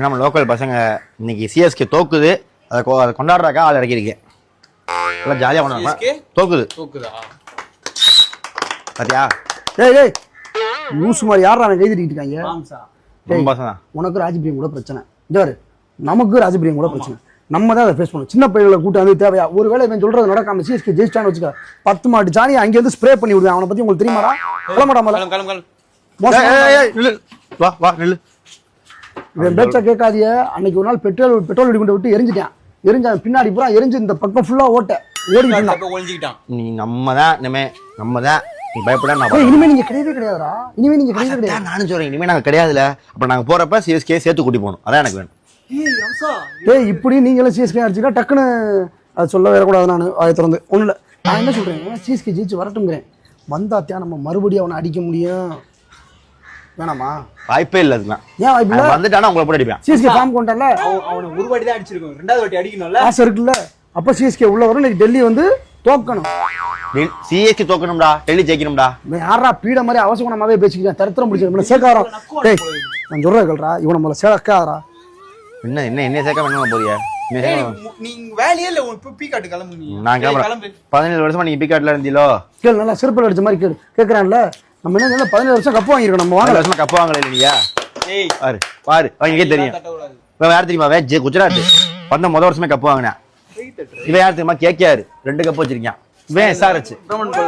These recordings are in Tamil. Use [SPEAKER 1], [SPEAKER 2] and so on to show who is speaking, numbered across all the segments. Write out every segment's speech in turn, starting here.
[SPEAKER 1] நம்ம லோக்கல் பசங்க இன்னைக்கு சிஎஸ்கே தோக்குது, அதை கொண்டாடுறாக்கா ஆள் இறக்கிருக்கேன். எல்லாம் ஜாலியாக கொண்டாடுறாங்க. தோக்குதா பாத்தியா?
[SPEAKER 2] டேய் லூசு மாதிரி யாரா அவன் எழுதிட்டு இருக்காங்க? உனக்கு ராஜபிரியம் கூட பிரச்சனை, நமக்கு ராஜபிரியம் கூட பிரச்சனை. நம்ம தான் அதை ஃபேஸ் பண்ணணும். சின்ன பையனை கூட்டம் வந்து தேவையா? ஒரு வேளை இவன் சொல்றது நடக்காம சிஎஸ்கே ஜெயிச்சிட்டான்னு வச்சுக்க, 10 மாட்டு ஜானியை அங்கே வந்து ஸ்ப்ரே பண்ணி விடுவேன். அவனை பத்தி உங்களுக்கு தெரியுமாடா? இவன் பேச்சா கேட்காதிய. அன்னைக்கு ஒரு நாள் பெட்ரோல் வெடிகுண்டை விட்டு எரிஞ்சிட்டான். எரிஞ்சான் பின்னாடி பூரா எரிஞ்சு இந்த பக்கம் ஃபுல்லா ஓட்ட ஓடிட்டான்.
[SPEAKER 1] நீ நம்ம தான் நீ பயப்பட.
[SPEAKER 2] இனிமே நீங்க கிடையவே கிடையாதுடா. இனிமே நீங்க கிடையவே கிடையாது. நானும் சொல்றேன்,
[SPEAKER 1] இனிமே நாங்க கிடையாதுல. அப்ப நாங்க போறப்ப சிஎஸ்கே சேர்த்து கூட்டி போகணும். அதான் எனக்கு வேணும்.
[SPEAKER 2] இப்படி நீங்களும் சிஎஸ்கே அடிச்சுக்கா டக்குன்னு அது சொல்ல வரக்கூடாது. நான் அதை திறந்து ஒன்றும் இல்லை. நான் என்ன சொல்றேன், சிஎஸ்கே ஜெயிச்சு வரட்டுங்கிறேன். வந்தாத்தியா நம்ம மறுபடியும் அவனை அடிக்க முடியும். வேணாமா?
[SPEAKER 1] வாய்ப்பே இல்லை. அதுதான்
[SPEAKER 2] ஏன் வாய்ப்பு இல்லை?
[SPEAKER 1] வந்துட்டானா உங்களை போட்டு அடிப்பேன்.
[SPEAKER 2] சிஎஸ்கே ஃபார்ம் கொண்டால
[SPEAKER 3] அவனை ஒரு வாட்டி தான் அடிச்சிருக்கோம், 2வது வாட்டி அடிக்கணும்ல
[SPEAKER 2] ஆசை இருக்குல்ல. அப்ப சிஎஸ்கே உள்ள வரும். இன்னைக்கு டெல்லி வந்து தோக்கணும்.
[SPEAKER 1] சிஎஸ்கே தோக்கணும்டா, டெல்லி ஜெயிக்கணும்டா.
[SPEAKER 2] யாரா பீட மாதிரி அவசகுணமாவே பேசிக்கிட்டேன். தரத்திரம் முடிச்சு சேர்க்காரா? டேய் நான் சொல்றேன் கேள்றா, இவனை முதல்ல சேர்க்காதரா.
[SPEAKER 1] என்ன சேர்க்க வேணும் போறியா?
[SPEAKER 3] நீங்க வேலையே இல்ல, பீ காட்டு கிளம்பு.
[SPEAKER 1] நான் கிளம்புறேன். 17 வருஷமா நீங்க பீ காட்டுல இருந்தீங்களோ?
[SPEAKER 2] கேள், நல்லா சிறப்பில் அடிச்ச மாதிரி கேட்கறான்ல. நம்ம என்ன 17 வருஷம் கப்பு வாங்கிருக்கோம். நம்ம
[SPEAKER 1] 17 வருஷமா கப்பு வாங்கல இல்லையா? பாரு அவங்களுக்கே தெரியும். இவன் யார் தெரியுமா? குஜராத் வந்த முதல் வருஷமே கப்பு வாங்கினேன். இவன் யார் தெரியுமா? கேகேஆர் 2 கப்பு வச்சிருக்கான். இவன் எஸ்ஆர்எச்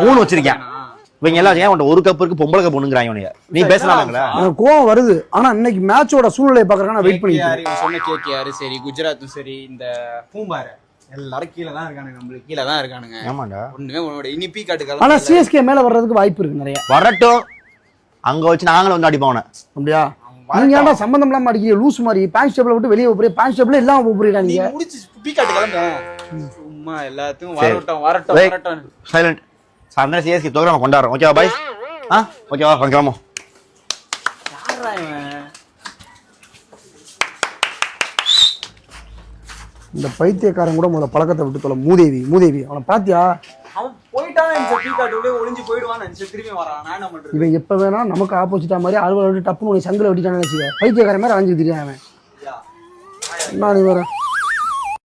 [SPEAKER 1] 3 வச்சிருக்கான். இவங்க எல்லாம் ஏன் ஒரு கப்பு இருக்கு, பொம்பளை கப்பு ஒண்ணுங்கிறாங்க. நீ பேசலாம்ங்களா?
[SPEAKER 2] எனக்கு கோவம் வருது. ஆனா இன்னைக்கு மேட்சோட சூழ்நிலையை பாக்குறேன். வெயிட் பண்ணிக்கிறேன்.
[SPEAKER 3] சொன்ன கேகேஆர் சரி, குஜராத்தும் சரி, இந்த பூம்பாரு எல்லாரும் கீழே தான் இருக்கானுங்க. நம்மளுக்கு கீழே தான் இருக்கானுங்க.
[SPEAKER 1] ஆமாண்டா.
[SPEAKER 3] ஒண்ணுமே இனி பீ காட்டு.
[SPEAKER 2] ஆனா சிஎஸ்கே மேல வர்றதுக்கு வாய்ப்பு இருக்கு நிறைய.
[SPEAKER 1] வரட்டும், அங்க வச்சு நாங்களும் வந்து அடிப்போம். அப்படியா?
[SPEAKER 2] நீங்க ஏன்டா சம்பந்தம் இல்லாம அடிக்கிறீங்க? லூஸ் மாதிரி பேண்ட் ஸ்டெப்ல விட்டு வெளியே போறீங்க. பேண்ட் ஸ்டெப்ல எல்லாம் போறீங்க. நீங்க
[SPEAKER 3] முடிச்சு பீ காட்டு கிளம்புங்க. சும்மா எல்லாத்தையும் வரட்டும்.
[SPEAKER 1] சைலண்ட். சாயந்தரம் சிஎஸ்கே தோக்க நம்ம கொண்டாடுறோம். ஓகேவா பாய்? ஓகேவா? கிளம்போ.
[SPEAKER 2] இந்த பைத்தியக்காரன் கூட முதல்ல பழக்கத்தை விட்டு தொலை. மூதேவி அவனை பாத்தியா?
[SPEAKER 3] அவன் போயிட்டான். பீ காட்டுக்குள்ளே ஒளிஞ்சு போயிடுவான்னு நினைச்சு திரும்பி வரான். நான் என்ன பண்றது?
[SPEAKER 2] இவன் எப்ப வேணா நமக்கு ஆப்போசிட்டா மாதிரி அலுவலக விட்டு டப்புன்னு சங்கில வெட்டிட்டான்னு நினைச்சுக்க. பைத்தியக்காரன் மாதிரி அலைஞ்சு தெரியாம. நான் நீ வர